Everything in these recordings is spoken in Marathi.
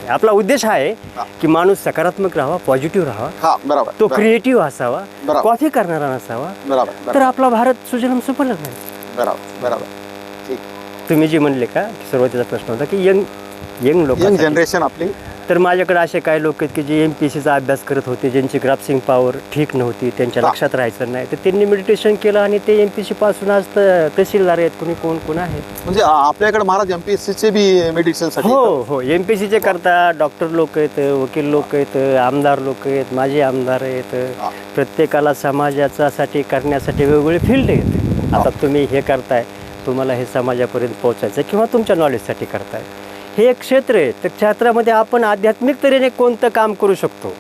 आपला उद्देश हा आहे की माणूस सकारात्मक राहावा, पॉझिटिव्ह राहावा, हा बरोबर, तो क्रिएटिव्ह असावा, बरोबर. कॉफी करणारा नसावा, बरोबर तर आपला भारत सुजलम सुफलम आहे. बरोबर बरोबर. ठीक. तुम्ही जे म्हणले का सुरुवातीचा प्रश्न होता की यंग लोक, यंग जनरेशन आपली, तर माझ्याकडे असे काही लोक आहेत की जे MPSCचा अभ्यास करत होते, ज्यांची ग्राफ्सिंग पॉवर ठीक नव्हती, त्यांच्या लक्षात राहायचं नाही, तर त्यांनी मेडिटेशन केलं आणि ते MPSC पासून आज तहसीलदार आहेत, कोणी कोण आहेत. म्हणजे आपल्याकडे महाराज MPSCचे बी मेडिसिन. हो MPSCचे करता डॉक्टर लोक आहेत, वकील लोक आहेत, आमदार लोक आहेत, माजी आमदार आहेत. प्रत्येकाला समाजासाठी करण्यासाठी वेगवेगळे फील्ड आहेत. आता तुम्ही हे करताय, तुम्हाला हे समाजापर्यंत पोहोचायचं किंवा तुमच्या नॉलेजसाठी करताय, हे एक क्षेत्र आहे. तर क्षेत्रामध्ये आपण आध्यात्मिक तऱ्हेने कोणतं काम करू शकतो.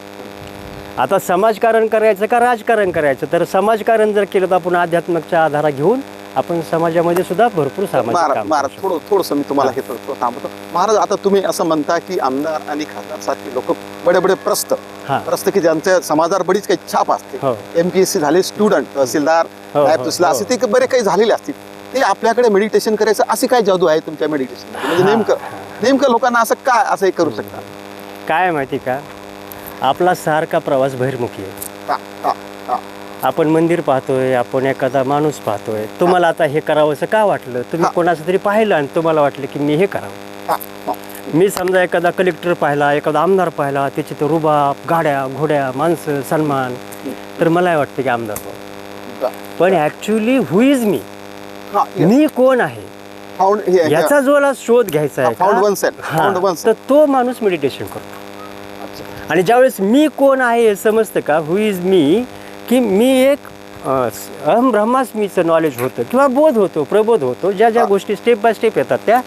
आता समाजकारण करायचं का राजकारण करायचं, तर समाजकारण जर केलं तर आपण आध्यात्मिकच्या आधारा घेऊन आपण समाजामध्ये सुद्धा भरपूर सामाजिक काम महाराज थोडंसं मी तुम्हाला हे थांबवतो. महाराज, आता तुम्ही असं म्हणता की आमदार आणि खासदार सारखे लोक बडे बडे प्रस्त की ज्यांच्या समाजावर बरीच काही छाप असते, MPSC झाले स्टुडंट, तहसीलदार, नायब तहसीलदार, असे ते बरे काही झालेले असतील, ते आपल्याकडे मेडिटेशन करायचं अशी काय जादू आहे तुमच्या मेडिटेशन? म्हणजे नेमकं लोकांना असं काय असं करू शकता? काय माहिती का, आपला सारखा प्रवास बहिर्मुखी आहे. आपण मंदिर पाहतोय, आपण एखादा माणूस पाहतोय, तुम्हाला आता हे करावंसं का वाटलं, तुम्ही कोणाचं तरी पाहिलं आणि तुम्हाला वाटलं की मी हे करावं. मी समजा एखादा कलेक्टर पाहिला, एखादा आमदार पाहिला, त्याची तर रुबाब, गाड्या घोड्या, माणसं, सन्मान, तर मला वाटतं की आमदार व्हावं. पण ॲक्च्युली हु इज मी कोण आहे याचा जो शोध घ्यायचा आहे, तर तो माणूस मेडिटेशन करतो. आणि ज्यावेळेस मी कोण आहे हे समजतं का, हु इज मी, की मी एक अहम ब्रह्मास्मीचं नॉलेज होतं किंवा बोध होतो, प्रबोध होतो, ज्या गोष्टी स्टेप बाय स्टेप येतात त्या,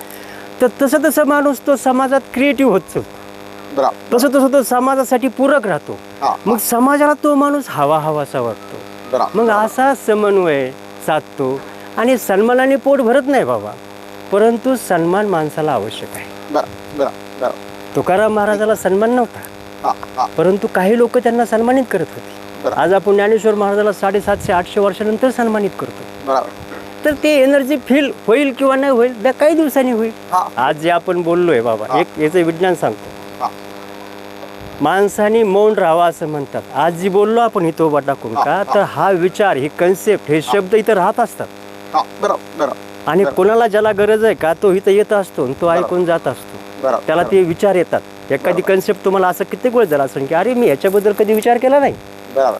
तर तसं माणूस तो समाजात क्रिएटिव्ह होत चालतो, तसं तो समाजासाठी पूरक राहतो. मग समाजाला तो माणूस हवासा वाटतो. मग असा समन्वय साधतो. आणि सन्मानाने पोट भरत नाही बाबा, परंतु सन्मान माणसाला आवश्यक आहे. तुकाराम महाराजाला सन्मान नव्हता, परंतु काही लोक त्यांना सन्मानित करत होते. आज आपण ज्ञानेश्वर महाराजाला 750-800 वर्षानंतर सन्मानित करतो. तर ते एनर्जी फील होईल किंवा नाही होईल, त्या काही दिवसांनी होईल. आज जे आपण बोललोय बाबा, एक याचं विज्ञान सांगतो, माणसाने मौन राहावा असं म्हणतात. आज जी बोललो आपण इथं टाकून का, तर हा विचार, ही कन्सेप्ट, हे शब्द इथं राहत असतात. आणि कोणाला ज्याला गरज आहे का, तो इथं येत असतो, तो ऐकून जात असतो, त्याला ते विचार येतात. एखादी कन्सेप्ट तुम्हाला असं कित्येक वेळ झाला असेल की अरे मी याच्याबद्दल कधी विचार केला नाही,